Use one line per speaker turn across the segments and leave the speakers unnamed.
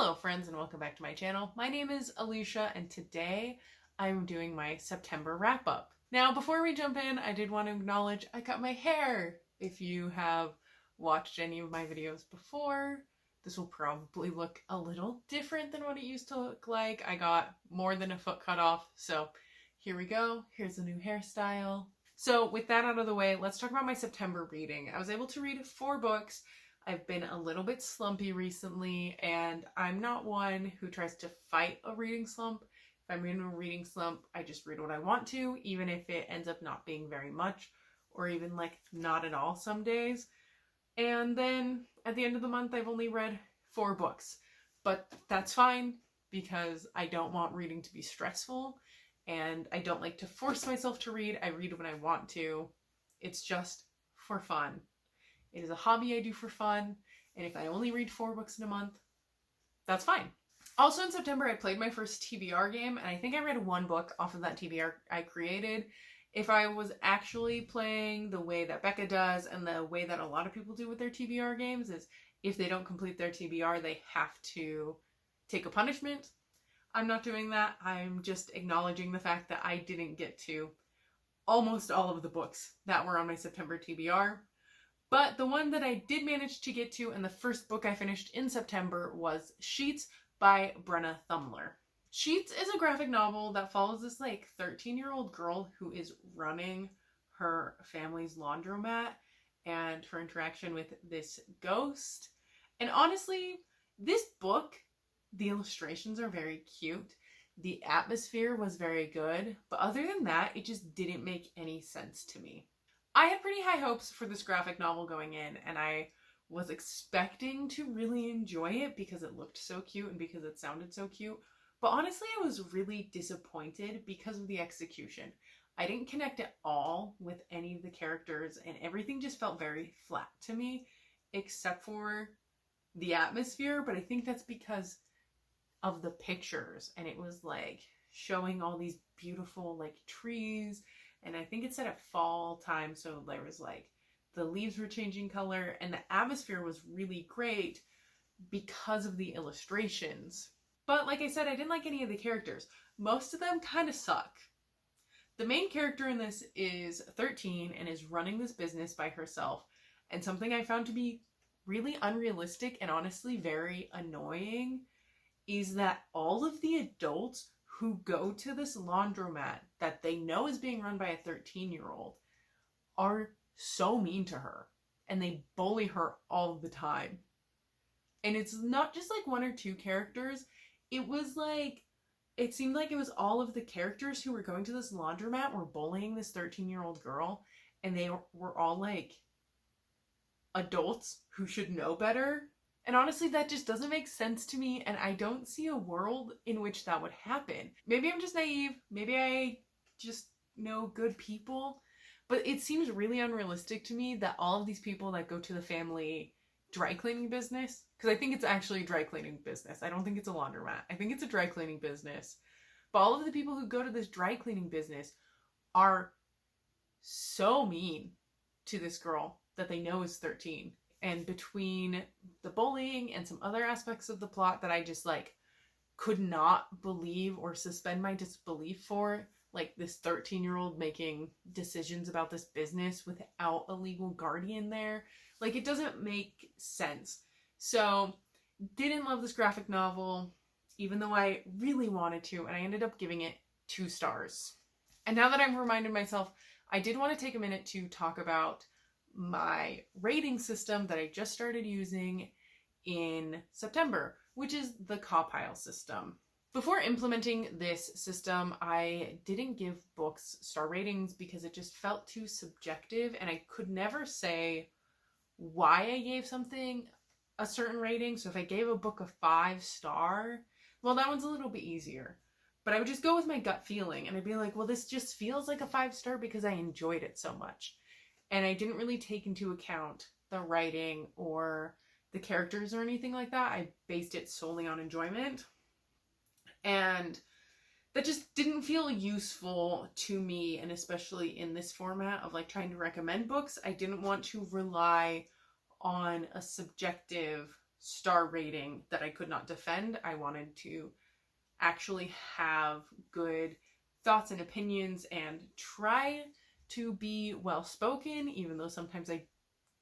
Hello friends and welcome back to my channel. My name is Alicia and today I'm doing my September wrap up. Now before we jump in, I did want to acknowledge I cut my hair. If you have watched any of my videos before, this will probably look a little different than what it used to look like. I got more than a foot cut off, so here we go. Here's a new hairstyle. So with that out of the way, let's talk about my September reading. I was able to read 4 books. I've been a little bit slumpy recently, and I'm not one who tries to fight a reading slump. If I'm in a reading slump, I just read what I want to, even if it ends up not being very much, or even like not at all some days. And then at the end of the month, I've only read 4 books, but that's fine because I don't want reading to be stressful, and I don't like to force myself to read. I read when I want to. It's just for fun. It is a hobby I do for fun, and if I only read 4 books in a month, that's fine. Also in September, I played my first TBR game, and I think I read 1 book off of that TBR I created. If I was actually playing the way that Becca does, and the way that a lot of people do with their TBR games, is if they don't complete their TBR, they have to take a punishment. I'm not doing that. I'm just acknowledging the fact that I didn't get to almost all of the books that were on my September TBR. But the one that I did manage to get to, and the first book I finished in September, was Sheets by Brenna Thummler. Sheets is a graphic novel that follows this 13-year-old girl who is running her family's laundromat and her interaction with this ghost. And honestly, this book, the illustrations are very cute. The atmosphere was very good, but other than that, it just didn't make any sense to me. I had pretty high hopes for this graphic novel going in, and I was expecting to really enjoy it because it looked so cute and because it sounded so cute. But honestly, I was really disappointed because of the execution. I didn't connect at all with any of the characters, and everything just felt very flat to me, except for the atmosphere. But I think that's because of the pictures, and it was showing all these beautiful trees. And I think it said at fall time, so there was the leaves were changing color, and the atmosphere was really great because of the illustrations. But like I said, I didn't like any of the characters. Most of them kind of suck. The main character in this is 13 and is running this business by herself. And something I found to be really unrealistic and honestly very annoying is that all of the adults who go to this laundromat that they know is being run by a 13-year-old are so mean to her, and they bully her all the time. And it's not just 1 or 2 characters. It was it seemed like it was all of the characters who were going to this laundromat were bullying this 13-year-old girl, and they were all adults who should know better. And honestly, that just doesn't make sense to me, and I don't see a world in which that would happen. Maybe I'm just naive, maybe I just know good people, but it seems really unrealistic to me that all of these people that go to the family dry cleaning business, because I think it's actually a dry cleaning business. I don't think it's a laundromat. I think it's a dry cleaning business. But all of the people who go to this dry cleaning business are so mean to this girl that they know is 13. And between the bullying and some other aspects of the plot that I just could not believe or suspend my disbelief for, this 13-year-old making decisions about this business without a legal guardian there. It doesn't make sense. So, didn't love this graphic novel, even though I really wanted to, and I ended up giving it 2 stars. And now that I've reminded myself, I did want to take a minute to talk about my rating system that I just started using in September, which is the CAWPILE system. Before implementing this system, I didn't give books star ratings because it just felt too subjective, and I could never say why I gave something a certain rating. So if I gave a book a 5-star, well, that one's a little bit easier. But I would just go with my gut feeling, and I'd be like, well, this just feels like a 5-star because I enjoyed it so much. And I didn't really take into account the writing or the characters or anything like that. I based it solely on enjoyment. And that just didn't feel useful to me, and especially in this format of trying to recommend books, I didn't want to rely on a subjective star rating that I could not defend. I wanted to actually have good thoughts and opinions and try to be well spoken, even though sometimes I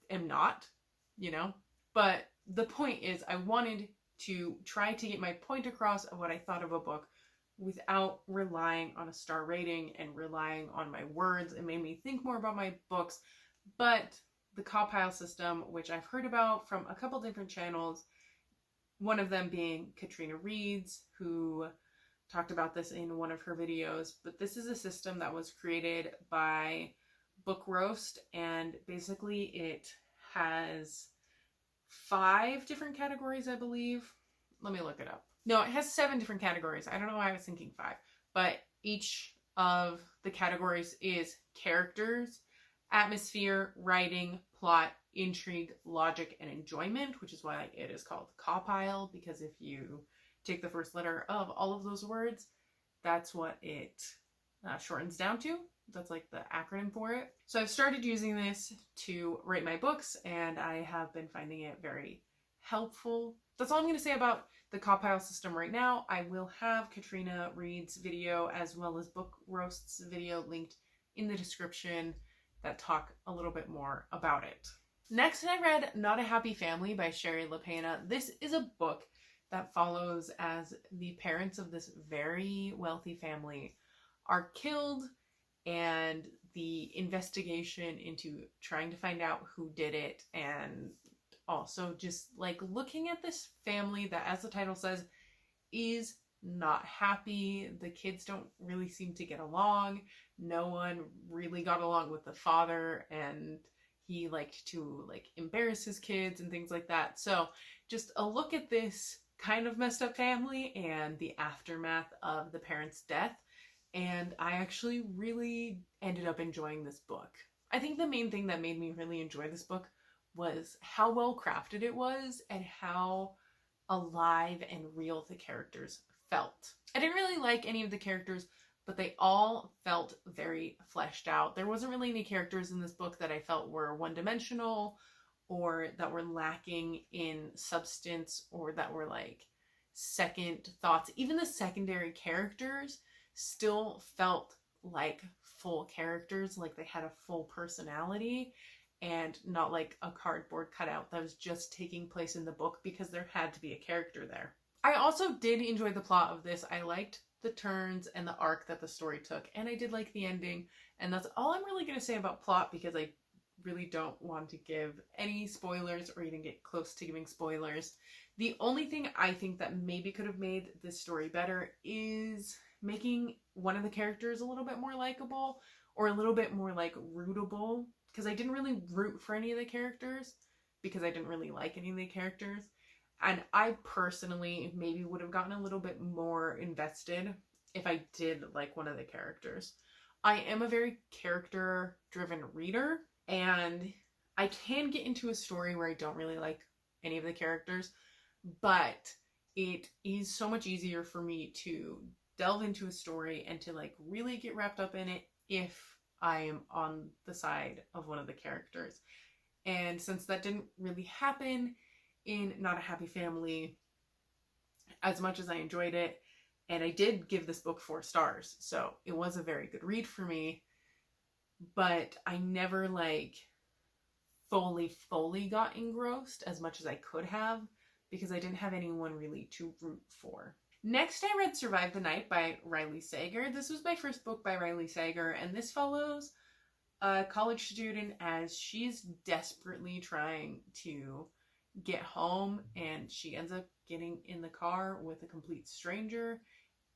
am not, you know. But the point is, I wanted to try to get my point across of what I thought of a book without relying on a star rating and relying on my words. It made me think more about my books. But the CAWPILE system, which I've heard about from a couple different channels, one of them being Katrina Reed's, who talked about this in one of her videos, but this is a system that was created by Book Roast, and basically it has 5 different categories, I believe. Let me look it up. No, it has 7 different categories. I don't know why I was thinking 5, but each of the categories is characters, atmosphere, writing, plot, intrigue, logic, and enjoyment, which is why it is called CAWPILE, because if you take the first letter of all of those words, that's what it shortens down to. That's like the acronym for it. So I've started using this to rate my books, and I have been finding it very helpful. That's all I'm going to say about the CAWPILE system right now. I will have Katrina Reed's video as well as Book Roast's video linked in the description that talk a little bit more about it. Next, I read Not a Happy Family by Shari Lapena. This is a book that follows as the parents of this very wealthy family are killed, and the investigation into trying to find out who did it, and also just like looking at this family that, as the title says, is not happy. The kids don't really seem to get along. No one really got along with the father, and he liked to like embarrass his kids and things like that. So just a look at this kind of messed up family and the aftermath of the parents' death. And I actually really ended up enjoying this book. I think the main thing that made me really enjoy this book was how well crafted it was and how alive and real the characters felt. I didn't really like any of the characters, but they all felt very fleshed out. There wasn't really any characters in this book that I felt were one-dimensional or that were lacking in substance or that were like second thoughts. Even the secondary characters still felt like full characters, like they had a full personality and not like a cardboard cutout that was just taking place in the book because there had to be a character there. I also did enjoy the plot of this. I liked the turns and the arc that the story took, and I did like the ending, and that's all I'm really going to say about plot because I really don't want to give any spoilers or even get close to giving spoilers. The only thing I think that maybe could have made this story better is making one of the characters a little bit more likable or a little bit more like rootable, because I didn't really root for any of the characters because I didn't really like any of the characters. And I personally maybe would have gotten a little bit more invested if I did like one of the characters. I am a very character-driven reader, and I can get into a story where I don't really like any of the characters, but it is so much easier for me to delve into a story and to like really get wrapped up in it if I am on the side of one of the characters. And since that didn't really happen in Not a Happy Family, as much as I enjoyed it, and I did give this book 4 stars, so it was a very good read for me, but I never like fully got engrossed as much as I could have because I didn't have anyone really to root for. Next, I read Survive the Night by Riley Sager. This was my first book by Riley Sager, and this follows a college student as she's desperately trying to get home, and she ends up getting in the car with a complete stranger,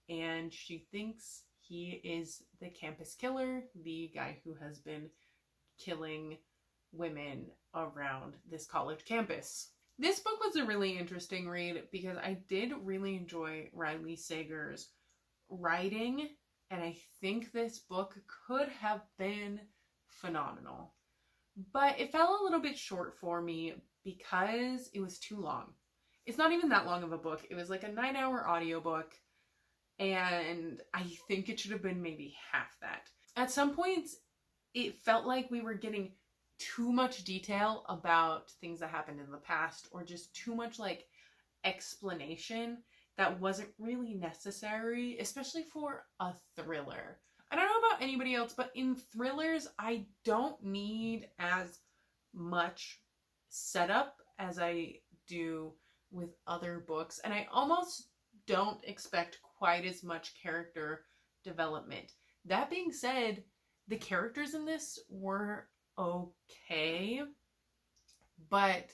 and she thinks he is the campus killer, the guy who has been killing women around this college campus. This book was a really interesting read because I did really enjoy Riley Sager's writing, and I think this book could have been phenomenal. But it fell a little bit short for me because it was too long. It's not even that long of a book. It was like a 9-hour audiobook, and I think it should have been maybe half that. At some points, it felt like we were getting too much detail about things that happened in the past, or just too much like explanation that wasn't really necessary, especially for a thriller. I don't know about anybody else, but in thrillers, I don't need as much setup as I do with other books, and I almost don't expect quite as much character development. That being said, the characters in this were okay, but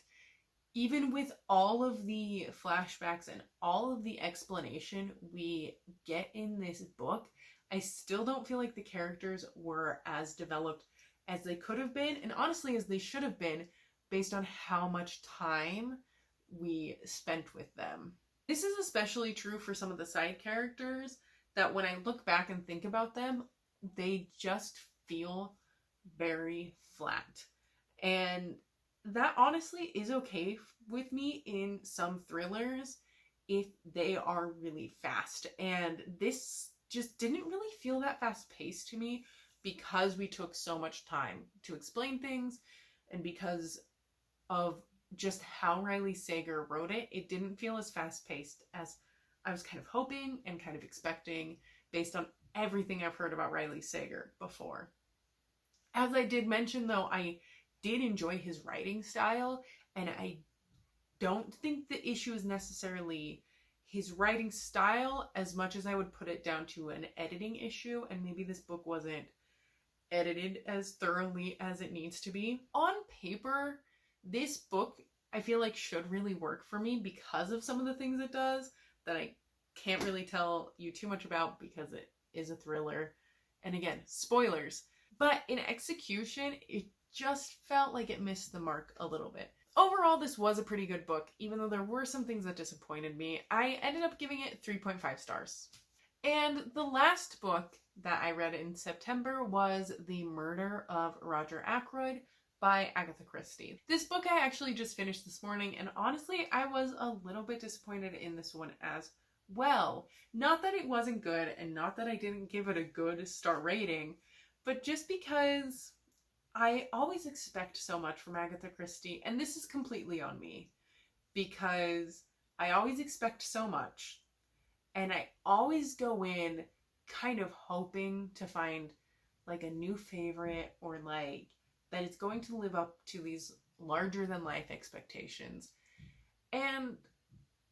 even with all of the flashbacks and all of the explanation we get in this book, I still don't feel like the characters were as developed as they could have been, and honestly as they should have been, based on how much time we spent with them. This is especially true for some of the side characters, that when I look back and think about them, they just feel very flat. And that honestly is okay with me in some thrillers if they are really fast. And this just didn't really feel that fast paced to me because we took so much time to explain things, and because of just how Riley Sager wrote it. It didn't feel as fast paced as I was kind of hoping and kind of expecting based on everything I've heard about Riley Sager before. As I did mention though, I did enjoy his writing style, and I don't think the issue is necessarily his writing style as much as I would put it down to an editing issue, and maybe this book wasn't edited as thoroughly as it needs to be. On paper, this book I feel like should really work for me because of some of the things it does that I can't really tell you too much about because it is a thriller. And again, spoilers. But in execution, it just felt like it missed the mark a little bit. Overall, this was a pretty good book, even though there were some things that disappointed me. I ended up giving it 3.5 stars. And the last book that I read in September was The Murder of Roger Ackroyd by Agatha Christie. This book I actually just finished this morning, and honestly, I was a little bit disappointed in this one as well. Not that it wasn't good, and not that I didn't give it a good star rating, but just because I always expect so much from Agatha Christie, and this is completely on me, because I always expect so much, and I always go in kind of hoping to find like a new favorite, or like that it's going to live up to these larger than life expectations. And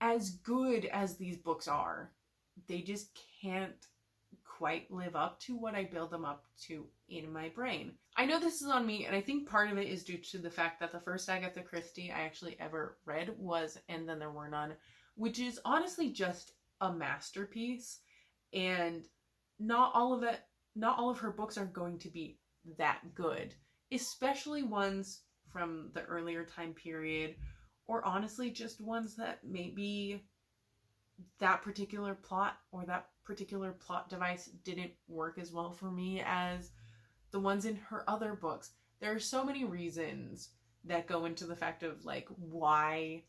as good as these books are, they just can't quite live up to what I build them up to in my brain. I know this is on me, and I think part of it is due to the fact that the first Agatha Christie I actually ever read was And Then There Were None, which is honestly just a masterpiece, and not all of her books are going to be that good, especially ones from the earlier time period, or honestly just ones that maybe that particular plot or that particular plot device didn't work as well for me as the ones in her other books. There are so many reasons that go into the fact of like why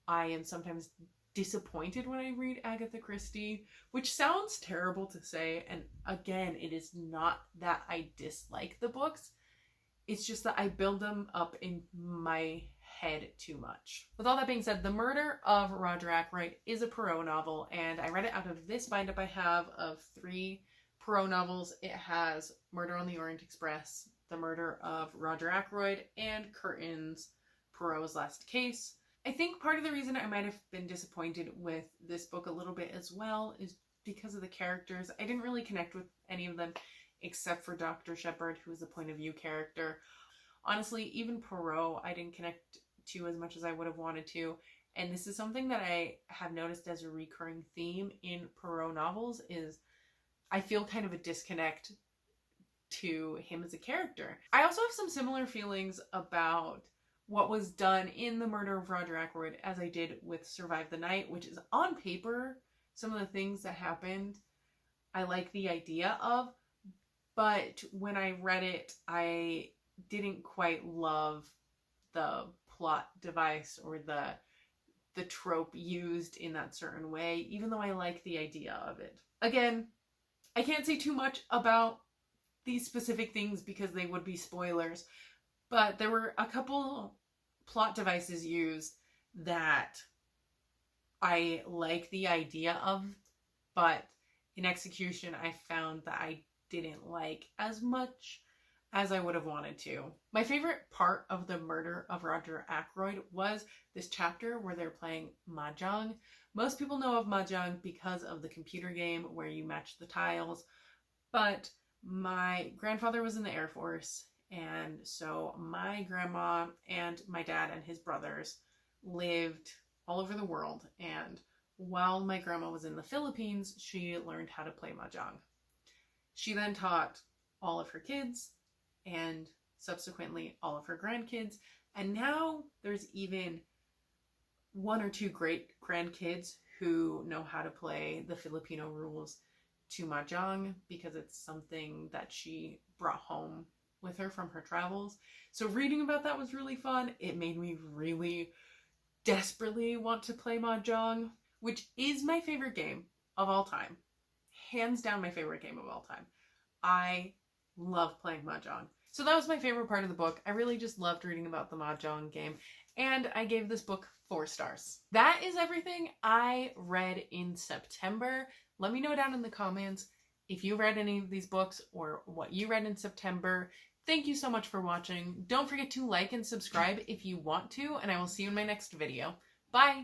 I am sometimes disappointed when I read Agatha Christie, which sounds terrible to say, and again, it is not that I dislike the books, it's just that I build them up in my head too much. With all that being said, The Murder of Roger Ackroyd is a Poirot novel, and I read it out of this bind-up I have of 3 Poirot novels. It has Murder on the Orient Express, The Murder of Roger Ackroyd, and Curtin's Poirot's Last Case. I think part of the reason I might have been disappointed with this book a little bit as well is because of the characters. I didn't really connect with any of them except for Dr. Shepard, who is the point of view character. Honestly, even Poirot I didn't connect to as much as I would have wanted to, and this is something that I have noticed as a recurring theme in Poirot novels is I feel kind of a disconnect to him as a character. I also have some similar feelings about what was done in The Murder of Roger Ackroyd as I did with Survive the Night, which is on paper some of the things that happened I like the idea of, but when I read it, I didn't quite love the plot device or the trope used in that certain way, even though I like the idea of it. Again, I can't say too much about these specific things because they would be spoilers, But there were a couple plot devices used that I like the idea of, but in execution I found that I didn't like as much as I would have wanted to. My favorite part of the murder of Roger Ackroyd was this chapter where they're playing Mahjong. Most people know of Mahjong because of the computer game where you match the tiles, but my grandfather was in the Air Force, and so my grandma and my dad and his brothers lived all over the world, and while my grandma was in the Philippines, she learned how to play Mahjong. She then taught all of her kids and subsequently all of her grandkids, and now there's even 1 or 2 great grandkids who know how to play the Filipino rules to Mahjong because it's something that she brought home with her from her travels. So reading about that was really fun. It made me really desperately want to play Mahjong, which is my favorite game of all time. Hands down my favorite game of all time. I love playing Mahjong. So that was my favorite part of the book. I really just loved reading about the Mahjong game, and I gave this book 4 stars. That is everything I read in September. Let me know down in the comments if you read any of these books or what you read in September. Thank you so much for watching. Don't forget to like and subscribe if you want to, and I will see you in my next video. Bye!